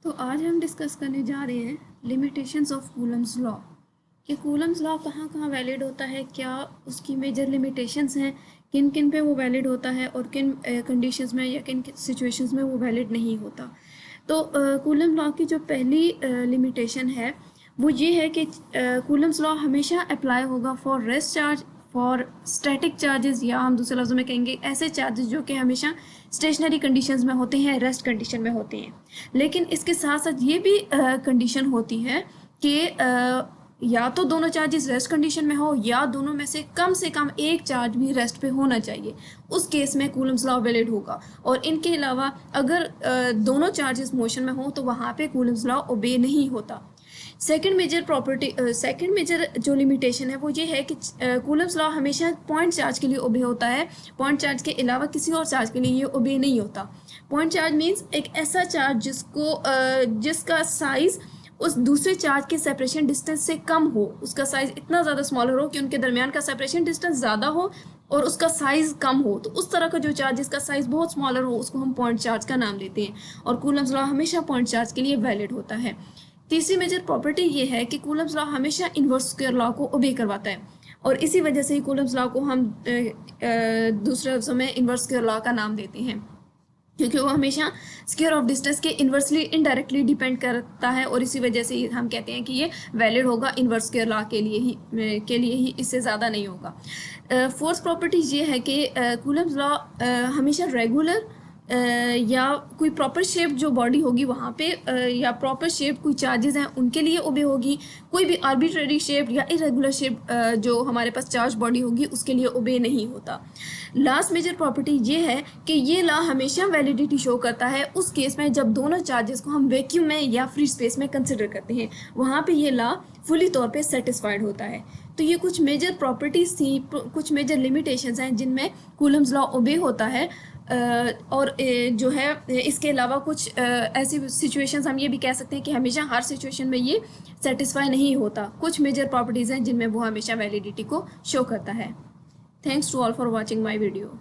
तो आज हम डिस्कस करने जा रहे हैं लिमिटेशंस ऑफ कूलम्स लॉ कि कूलम्स लॉ कहाँ कहाँ वैलिड होता है, क्या उसकी मेजर लिमिटेशंस हैं, किन किन पे वो वैलिड होता है और किन कंडीशंस में या किन सिचुएशंस में वो वैलिड नहीं होता। तो कूलम लॉ की जो पहली लिमिटेशन है वो ये है कि कूलम्स लॉ हमेशा अप्लाई होगा for rest charge, for static charges, या हम दूसरे लफ्ज़ों में कहेंगे ऐसे चार्जेस जो कि हमेशा स्टेशनरी कंडीशंस में होते हैं, रेस्ट कंडीशन में होते हैं। लेकिन इसके साथ साथ ये भी कंडीशन होती है कि या तो दोनों चार्जेस रेस्ट कंडीशन में हो या दोनों में से कम एक चार्ज भी रेस्ट पे होना चाहिए, उस केस में कूलम्स लॉ वैलिड होगा। और इनके अलावा अगर दोनों चार्जेस मोशन में हो तो वहाँ पे कूलम्स लॉ ओबे नहीं होता। सेकंड मेजर जो लिमिटेशन है वो ये है कि कूलम्स लॉ हमेशा पॉइंट चार्ज के लिए ओबे होता है, पॉइंट चार्ज के अलावा किसी और चार्ज के लिए ये ओबे नहीं होता। पॉइंट चार्ज मीन्स एक ऐसा चार्ज जिसका साइज उस दूसरे चार्ज के सेपरेशन डिस्टेंस से कम हो, उसका साइज इतना ज़्यादा स्मॉलर हो कि उनके दरमियान का सेपरेशन डिस्टेंस ज़्यादा हो और उसका साइज कम हो। तो उस तरह का जो चार्ज जिसका साइज बहुत स्मॉलर हो उसको हम पॉइंट चार्ज का नाम देते हैं, और कूलम्स लॉ हमेशा पॉइंट चार्ज के लिए वैलिड होता है। तीसरी मेजर प्रॉपर्टी ये है कि कूलम्स लॉ हमेशा इन्वर्स स्क्वायर लॉ को ओबे करवाता है, और इसी वजह से ही कूलम्स लॉ को हम दूसरे लफ्ज़ों में इन्वर्स स्क्वायर लॉ का नाम देते हैं, क्योंकि वो हमेशा स्क्वायर ऑफ डिस्टेंस के इन्वर्सली इनडायरेक्टली डिपेंड करता है, और इसी वजह से हम कहते हैं कि ये वैलिड होगा इन्वर्स स्क्वायर लॉ के लिए ही, इससे ज़्यादा नहीं होगा। फोर्थ प्रॉपर्टी ये है कि कूलम्स लॉ हमेशा रेगुलर या कोई प्रॉपर शेप जो बॉडी होगी वहाँ पे या प्रॉपर शेप कोई चार्जेस हैं उनके लिए ओबे होगी, कोई भी आर्बिट्रेरी शेप या इरेगुलर शेप जो हमारे पास चार्ज बॉडी होगी उसके लिए ओबे नहीं होता। लास्ट मेजर प्रॉपर्टी ये है कि ये लॉ हमेशा वैलिडिटी शो करता है उस केस में जब दोनों चार्जेस को हम वैक्यूम में या फ्री स्पेस में कंसिडर करते हैं, वहाँ पे ये लॉ फुली तौर पे सेटिस्फाइड होता है। तो ये कुछ मेजर प्रॉपर्टीज थी, कुछ मेजर लिमिटेशंस हैं जिनमें कूलम्स लॉ ओबे होता है। और जो है इसके अलावा कुछ ऐसी सिचुएशंस हम ये भी कह सकते हैं कि हमेशा हर सिचुएशन में ये सेटिस्फाई नहीं होता। कुछ मेजर प्रॉपर्टीज़ हैं जिनमें वो हमेशा वैलिडिटी को शो करता है। Thanks to all for watching my video.